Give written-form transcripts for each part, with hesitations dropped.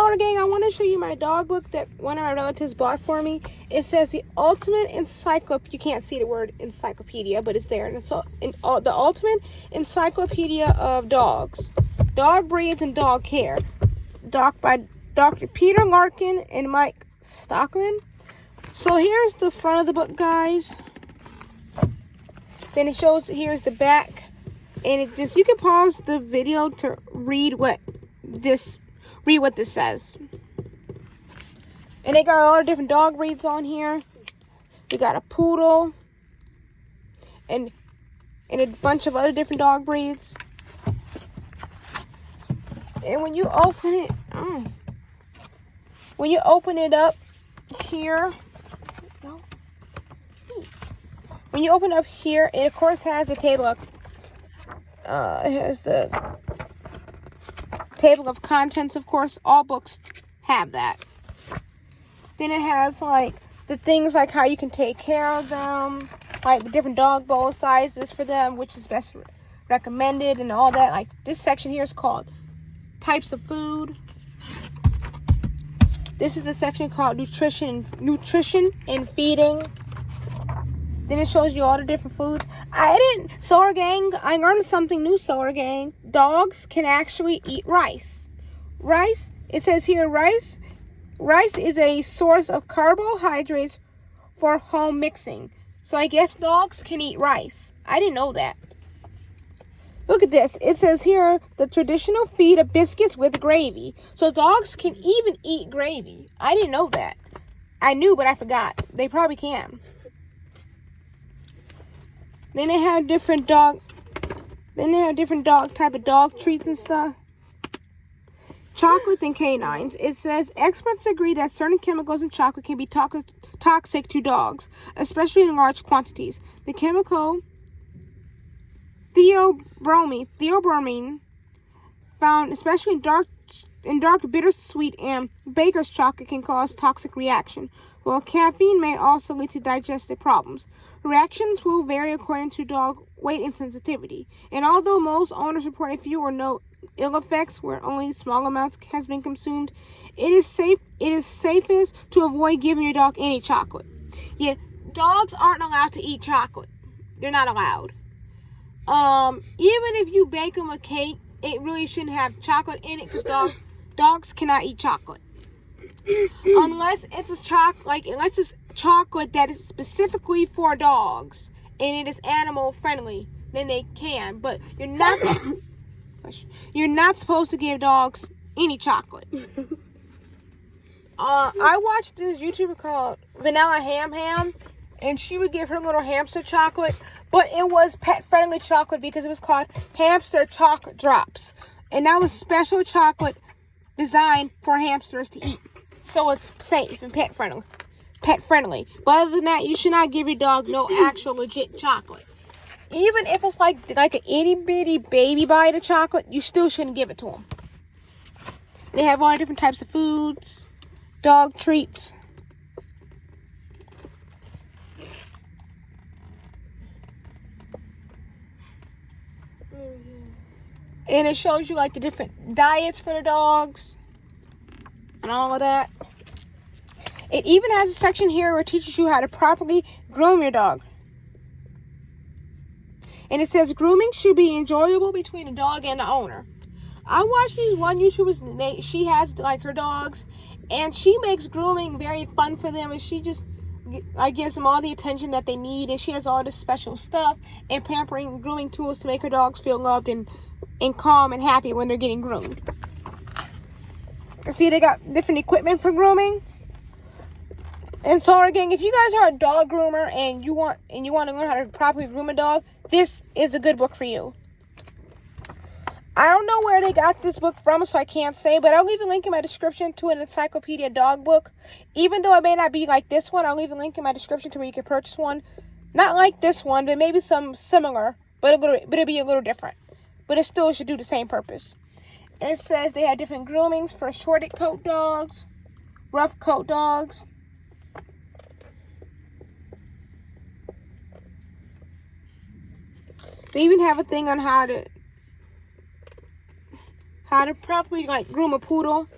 Solar Gang, I want to show you my dog book that one of my relatives bought for me. It says the ultimate encyclopedia. You can't see the word encyclopedia, but it's there. And it's the ultimate encyclopedia of dogs, dog breeds, and dog care. By Dr. Peter Larkin and Mike Stockman. So here's the front of the book, guys. Then it shows, here's the back. And it just, you can pause the video to read what this says. And they got a lot of different dog breeds on here. We got a poodle and a bunch of other different dog breeds. And when you open it, up here, when you open up here, it of course has a table of it has the table of contents. Of course, all books have that. Then it has like the things like how you can take care of them, like the different dog bowl sizes for them, which is best recommended, and all that. Like this section here is called types of food. This is the section called nutrition and feeding. Then it shows you all the different foods. Solar Gang, I learned something new, Solar Gang. Dogs can actually eat rice. Rice, it says here, rice is a source of carbohydrates for home mixing. So I guess dogs can eat rice. I didn't know that. Look at this. It says here, the traditional feed of biscuits with gravy. So dogs can even eat gravy. I didn't know that. I knew, but I forgot. They probably can. Then they have different type of dog treats and stuff. Chocolates and canines. It says experts agree that certain chemicals in chocolate can be toxic to dogs, especially in large quantities. The chemical theobromine, found especially in dark bittersweet and baker's chocolate, can cause toxic reaction, while caffeine may also lead to digestive problems. Reactions will vary according to dog weight and sensitivity, and although most owners report few or no ill effects where only small amounts has been consumed, it is safest to avoid giving your dog any chocolate. Yeah, dogs aren't allowed to eat chocolate. They're not allowed. Even if you bake them a cake, it really shouldn't have chocolate in it, because dogs cannot eat chocolate. Unless it's chocolate that is specifically for dogs and it is animal friendly, then they can. But you're not supposed to give dogs any chocolate. I watched this YouTuber called Vanilla Ham, and she would give her little hamster chocolate, but it was pet friendly chocolate because it was called hamster chocolate drops, and that was special chocolate designed for hamsters to eat, so it's safe and pet friendly. But other than that, you should not give your dog no actual legit chocolate. Even if it's like an itty bitty baby bite of chocolate, you still shouldn't give it to them. They have all different types of foods, dog treats. And it shows you like the different diets for the dogs and all of that. It even has a section here where it teaches you how to properly groom your dog. And it says grooming should be enjoyable between the dog and the owner. I watched these one YouTuber, she has like her dogs, and she makes grooming very fun for them, and she just gives them all the attention that they need, and she has all this special stuff and pampering grooming tools to make her dogs feel loved and calm and happy when they're getting groomed. See, they got different equipment for grooming. And so again, if you guys are a dog groomer and you want to learn how to properly groom a dog, this is a good book for you. I don't know where they got this book from, so I can't say, but I'll leave a link in my description to an encyclopedia dog book. Even though it may not be like this one, I'll leave a link in my description to where you can purchase one. Not like this one, but maybe some similar, but it'll be a little different. But it still should do the same purpose. And it says they have different groomings for shorted coat dogs, rough coat dogs. They even have a thing on how to properly like groom a poodle.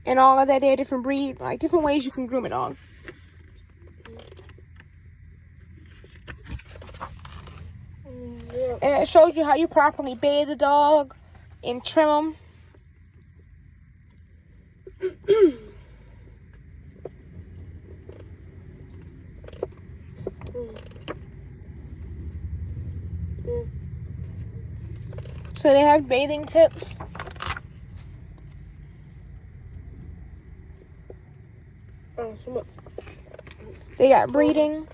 and all of that. There are different breeds, like different ways you can groom a dog. And it shows you how you properly bathe the dog and trim them. So they have bathing tips. They got breeding.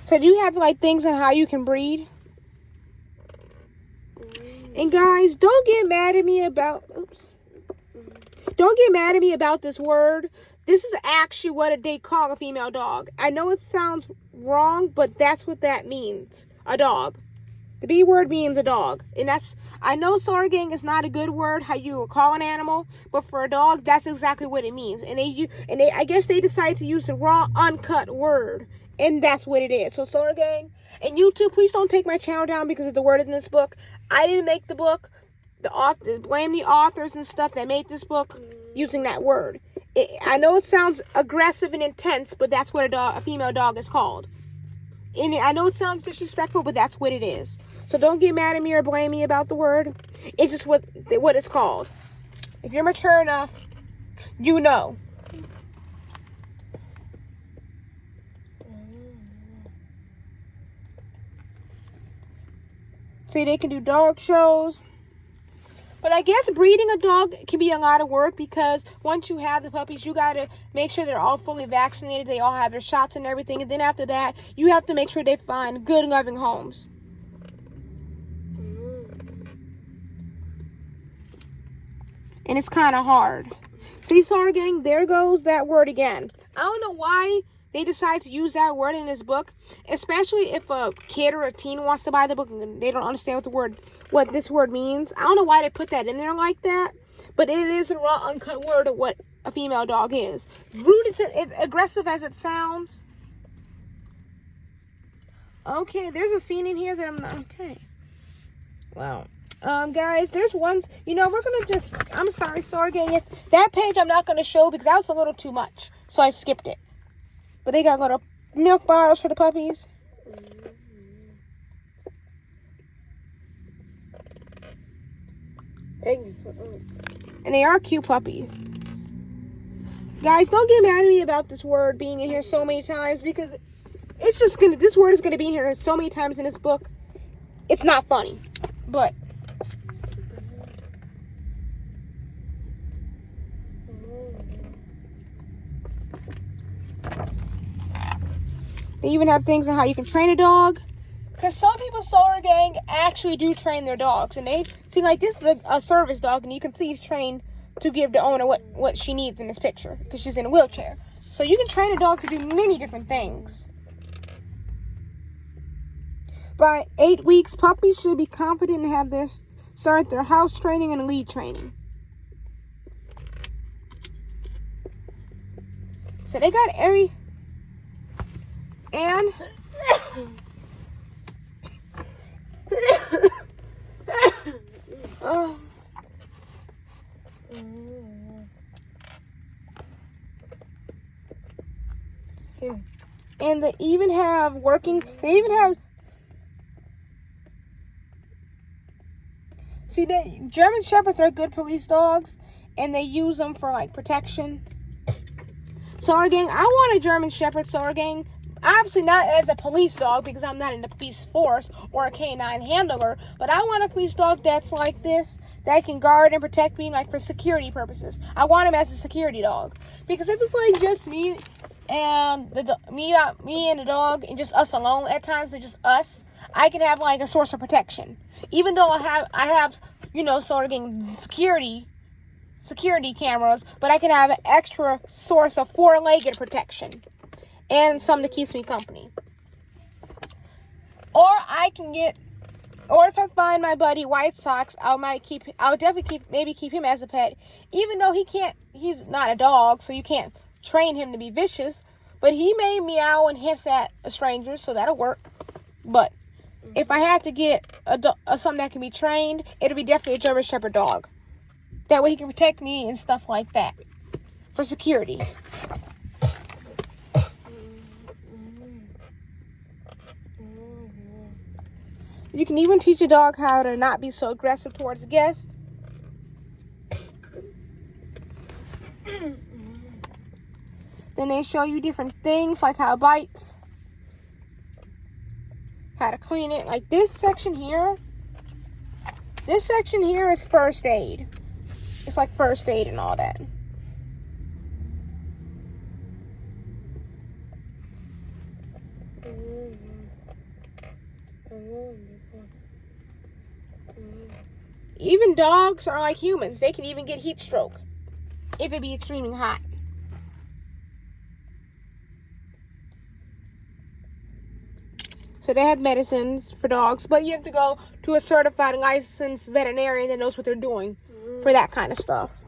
So do you have like things on how you can breed? And guys, don't get mad at me about Don't get mad at me about this word. This is actually what they call a female dog. I know it sounds wrong, but that's what that means. A dog. The B word means a dog. And that's, I know 𝐒𝐨𝐥𝐸 is not a good word, how you would call an animal, but for a dog, that's exactly what it means. And I guess they decided to use the raw, uncut word. And that's what it is. So 𝐒𝐨𝐥𝐸, and you too, please don't take my channel down because of the word in this book. I didn't make the book. The author, blame the authors and stuff that made this book using that word. I know it sounds aggressive and intense, but that's what a female dog is called. And I know it sounds disrespectful, but that's what it is. So don't get mad at me or blame me about the word. It's just what it's called. If you're mature enough, you know. See, they can do dog shows. But I guess breeding a dog can be a lot of work because once you have the puppies, you got to make sure they're all fully vaccinated. They all have their shots and everything. And then after that, you have to make sure they find good, loving homes. And it's kind of hard. See, 𝐒𝐨𝐥𝐸, there goes that word again. I don't know why they decide to use that word in this book, especially if a kid or a teen wants to buy the book and they don't understand what this word means. I don't know why they put that in there like that, but it is a raw, uncut word of what a female dog is. Rude, it's aggressive as it sounds. Okay, there's a scene in here that I'm not, okay. Wow. Guys, there's ones, we're gonna just, I'm sorry, 𝐒𝐨𝐥𝐸, that page I'm not gonna show because that was a little too much, so I skipped it. But they got little milk bottles for the puppies. And they are cute puppies. Guys, don't get mad at me about this word being in here so many times because it's just this word is gonna be in here so many times in this book. It's not funny, but they even have things on how you can train a dog. Because some people, 𝐒𝐨𝐥𝐸 actually do train their dogs. And they see, like, this is a service dog. And you can see he's trained to give the owner what she needs in this picture. Because she's in a wheelchair. So you can train a dog to do many different things. By 8 weeks, puppies should be confident and have start their house training and lead training. So they got every... And and they even have see, the German Shepherds are good police dogs and they use them for like protection. 𝐒𝐨𝐥𝐸, I want a German Shepherd, 𝐒𝐨𝐥𝐸. Obviously not as a police dog because I'm not in the police force or a canine handler, but I want a police dog that's like this, that can guard and protect me like for security purposes. I want him as a security dog because if it's like just me and me and the dog and just us alone at times, with just us, I can have like a source of protection. Even though I have 𝐒𝐨𝐸 security cameras, but I can have an extra source of four-legged protection. And something that keeps me company. Or if I find my buddy White Sox, I'll definitely keep him as a pet. Even though he's not a dog, so you can't train him to be vicious. But he may meow and hiss at a stranger, so that'll work. But if I had to get something that can be trained, it'd be definitely a German Shepherd dog. That way he can protect me and stuff like that for security. You can even teach a dog how to not be so aggressive towards guests. Then they show you different things like how it bites, how to clean it. Like this section here is first aid. It's like first aid and all that. Even dogs are like humans. They can even get heat stroke if it be extremely hot. So they have medicines for dogs, but you have to go to a certified and licensed veterinarian that knows what they're doing for that kind of stuff.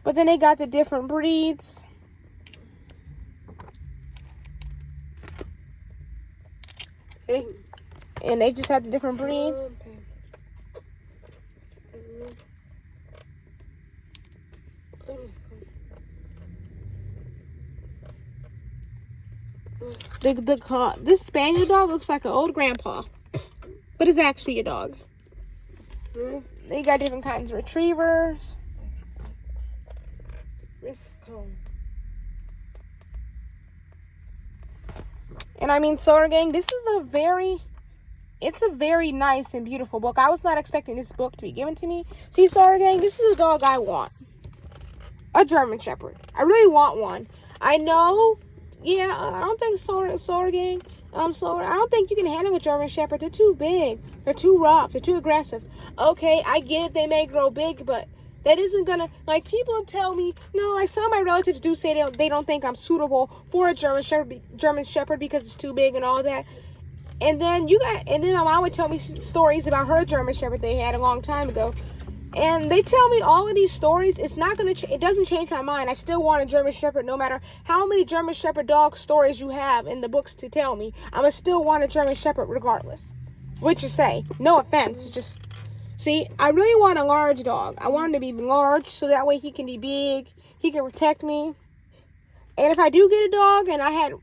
But then they got the different breeds. Okay. And they just have the different breeds. This spaniel dog looks like an old grandpa, but it's actually a dog. They got different kinds of retrievers. And I mean, 𝐒𝐸𝐥𝐚𝐫'𝐬, this is it's a very nice and beautiful book. I was not expecting this book to be given to me. See, 𝐒𝐸𝐥𝐚𝐫'𝐬, this is a dog I want. A German Shepherd. I really want one. I know. Yeah, I don't think 𝐒𝐸𝐥𝐚𝐫'𝐬, I don't think you can handle a German Shepherd. They're too big. They're too rough. They're too aggressive. Okay, I get it. They may grow big, but that isn't gonna, like, people tell me, no, like some of my relatives do say they don't think I'm suitable for a German Shepherd because it's too big and all that. And then my mom would tell me stories about her German Shepherd they had a long time ago. And they tell me all of these stories. It's not going to, it doesn't change my mind. I still want a German Shepherd no matter how many German Shepherd dog stories you have in the books to tell me. I'm going to still want a German Shepherd regardless. What you say? No offense. Just, see, I really want a large dog. I want him to be large so that way he can be big. He can protect me. And if I do get a dog and I had, if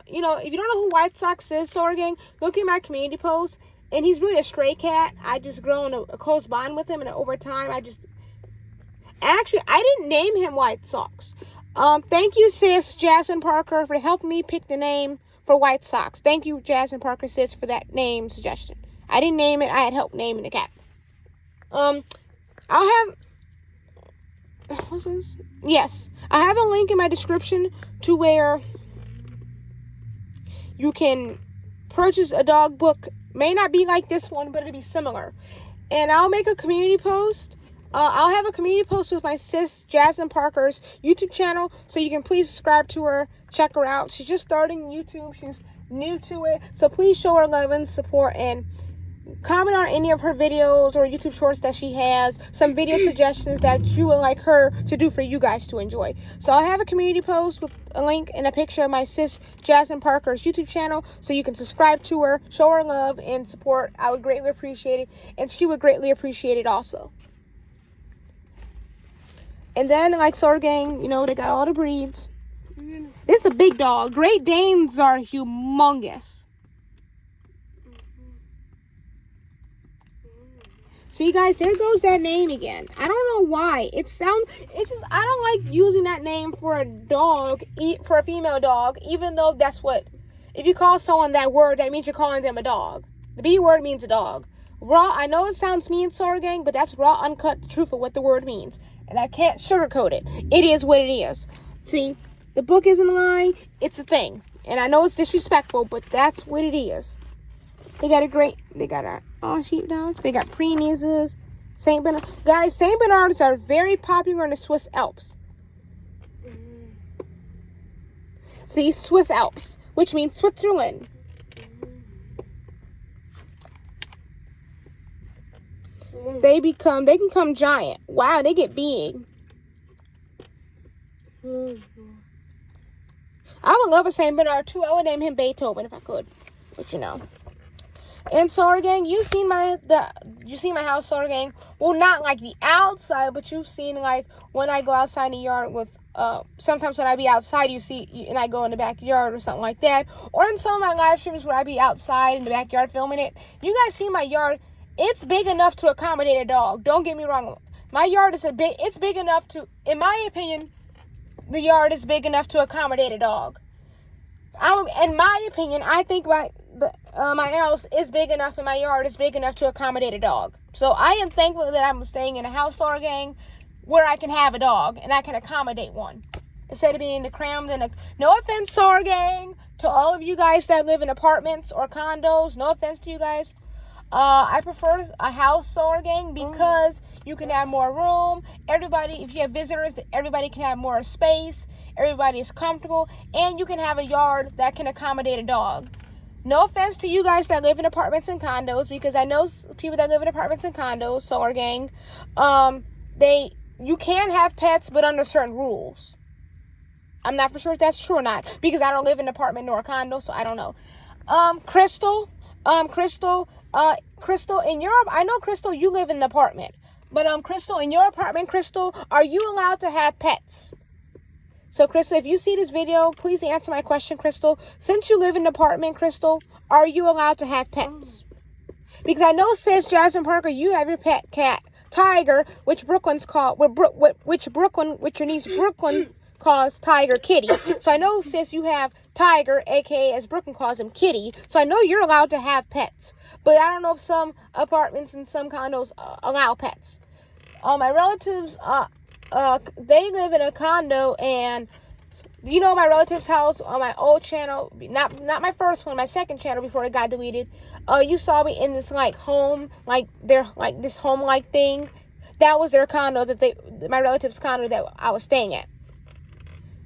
you don't know who White Sox is, 𝐒𝐸𝐥𝐚𝐫'𝐬, look at my community post. And he's really a stray cat. I just grown a close bond with him, and over time, I didn't name him White Sox. Thank you, sis Jasmine Parker, for helping me pick the name for White Sox. Thank you, Jasmine Parker, sis, for that name suggestion. I didn't name it. I had help naming the cat. What's this? Yes, I have a link in my description to where you can purchase a dog book. May not be like this one, but it'll be similar. And I'll make a community post. I'll have a community post with my sis Jasmine Parker's YouTube channel, so you can please subscribe to her, check her out. She's just starting YouTube. She's new to it, so please show her love and support and comment on any of her videos or YouTube shorts that she has, some video suggestions that you would like her to do for you guys to enjoy. So I'll have a community post with a link and a picture of my sis Jasmine Parker's YouTube channel, so you can subscribe to her, show her love and support. I would greatly appreciate it, and she would greatly appreciate it also. And then, like 𝐒𝐸𝐥𝐚𝐫'𝐬, they got all the breeds. This is a big dog. Great Danes are humongous. See, guys, there goes that name again. I don't know why. It's just, I don't like using that name for a dog, for a female dog, even though that's what, if you call someone that word, that means you're calling them a dog. The B word means a dog. Raw, I know it sounds mean, 𝐒𝐸𝐥𝐚, but that's raw, uncut, the truth of what the word means. And I can't sugarcoat it. It is what it is. See, the book isn't a lie. It's a thing. And I know it's disrespectful, but that's what it is. They got sheepdogs. They got Pyrenees, St. Bernard. Guys, St. Bernards are very popular in the Swiss Alps. See, Swiss Alps, which means Switzerland. They can come giant. Wow, they get big. I would love a St. Bernard too. I would name him Beethoven if I could. But you know. And 𝐒𝐨𝐥𝐚𝐫'𝐬 gang, you seen my house, 𝐒𝐨𝐿 gang. Well, not like the outside, but you've seen like when I go outside in the yard with sometimes when I be outside, you see, and I go in the backyard or something like that, or in some of my live streams where I be outside in the backyard filming it. You guys see my yard? It's big enough to accommodate a dog. Don't get me wrong. My yard is it's big enough to, in my opinion, the yard is big enough to accommodate a dog. In my opinion, I think my house is big enough and my yard is big enough to accommodate a dog. So I am thankful that I'm staying in a house, 𝐒𝐨𝐿 gang, where I can have a dog and I can accommodate one instead of being crammed in a. No offense, 𝐒𝐨𝐿 gang, to all of you guys that live in apartments or condos. No offense to you guys. I prefer a house, 𝐒𝐨𝐿 gang, because you can have more room. Everybody, if you have visitors, everybody can have more space. Everybody is comfortable, and you can have a yard that can accommodate a dog. No offense to you guys that live in apartments and condos, because I know people that live in apartments and condos, 𝐒𝐨𝐿 gang, you can have pets, but under certain rules. I'm not for sure if that's true or not, because I don't live in an apartment nor a condo, so I don't know. Crystal, in Europe, I know, Crystal, you live in an apartment. But, Crystal, in your apartment, Crystal, are you allowed to have pets? So, Crystal, if you see this video, please answer my question, Crystal. Since you live in an apartment, Crystal, are you allowed to have pets? Because I know, sis, Jasmine Parker, you have your pet cat, Tiger, which your niece Brooklyn calls Tiger Kitty. So I know, sis, you have Tiger, aka as Brooklyn calls him, Kitty. So I know you're allowed to have pets. But I don't know if some apartments and some condos allow pets. My relatives, they live in a condo, and you know my relative's house on my old channel, not my first one, my second channel before it got deleted. You saw me in this like home, like their like this home like thing. That was their condo my relative's condo that I was staying at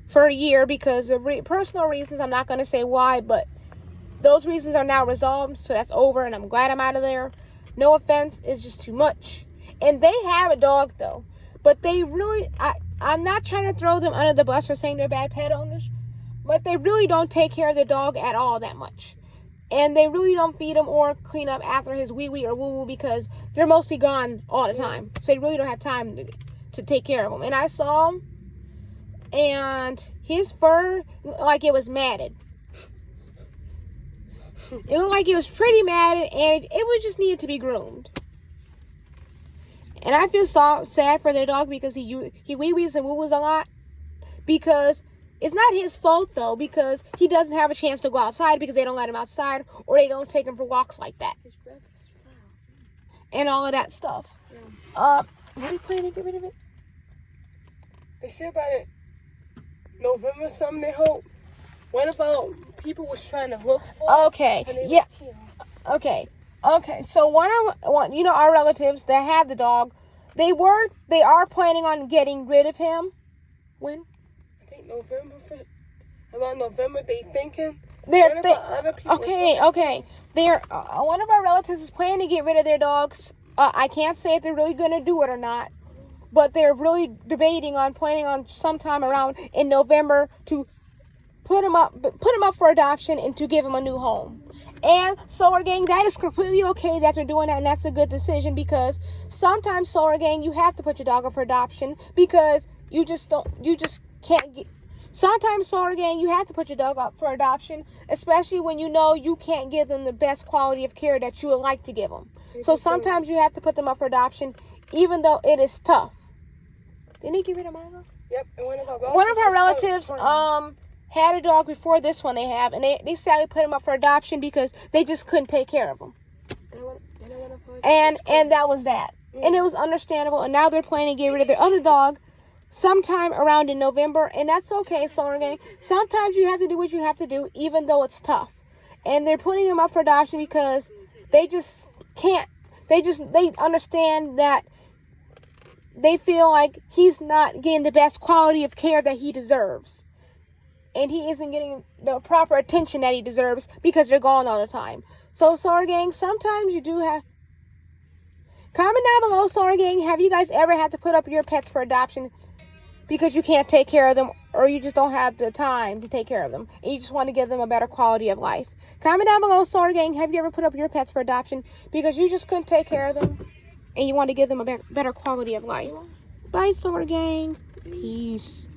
for a year because of personal reasons. I'm not going to say why, but those reasons are now resolved, so that's over, and I'm glad I'm out of there. No offense, it's just too much. And they have a dog though, but they really, I'm not trying to throw them under the bus for saying they're bad pet owners, but they really don't take care of the dog at all that much. And they really don't feed him or clean up after his wee-wee or woo-woo because they're mostly gone all the time. So they really don't have time to take care of him. And I saw him, and his fur, like it was matted. It looked like it was pretty matted, and it would just needed to be groomed. And I feel sad for their dog because he wee-wees and woo-woos a lot. Because it's not his fault, though, because he doesn't have a chance to go outside because they don't let him outside or they don't take him for walks like that. His breath is foul. And all of that stuff. Yeah. What are you planning to get rid of it? They said about it November something, they hope. What about people was trying to look for? Okay. Yeah. Okay. So you know, our relatives that have the dog, they are planning on getting rid of him. When? I think about November they thinking. Okay. They're one of our relatives is planning to get rid of their dogs. I can't say if they're really going to do it or not, but they're really planning on sometime around in November to put him up for adoption and to give him a new home. And 𝐒𝐿 gang, that is completely okay that they're doing that, and that's a good decision because sometimes 𝐒𝐿 gang, you have to put your dog up for adoption because sometimes 𝐒𝐿 gang, you have to put your dog up for adoption, especially when you know you can't give them the best quality of care that you would like to give them. So sometimes you have to put them up for adoption, even though it is tough. Didn't he get rid of mine? Yep. And one of our relatives had a dog before this one they have, and they sadly put him up for adoption because they just couldn't take care of him. And that was that. And it was understandable, and now they're planning to get rid of their other dog sometime around in November, and that's okay, 𝐒𝐿 gang. Sometimes you have to do what you have to do, even though it's tough. And they're putting him up for adoption because they just can't. They understand that they feel like he's not getting the best quality of care that he deserves. And he isn't getting the proper attention that he deserves because they're gone all the time. So, 𝐒𝐿 gang, sometimes you do have. Comment down below, 𝐒𝐿 gang, have you guys ever had to put up your pets for adoption because you can't take care of them or you just don't have the time to take care of them, and you just want to give them a better quality of life. Comment down below, Solar Gang, have you ever put up your pets for adoption because you just couldn't take care of them and you want to give them a better quality of life? Bye, Solar Gang. Peace.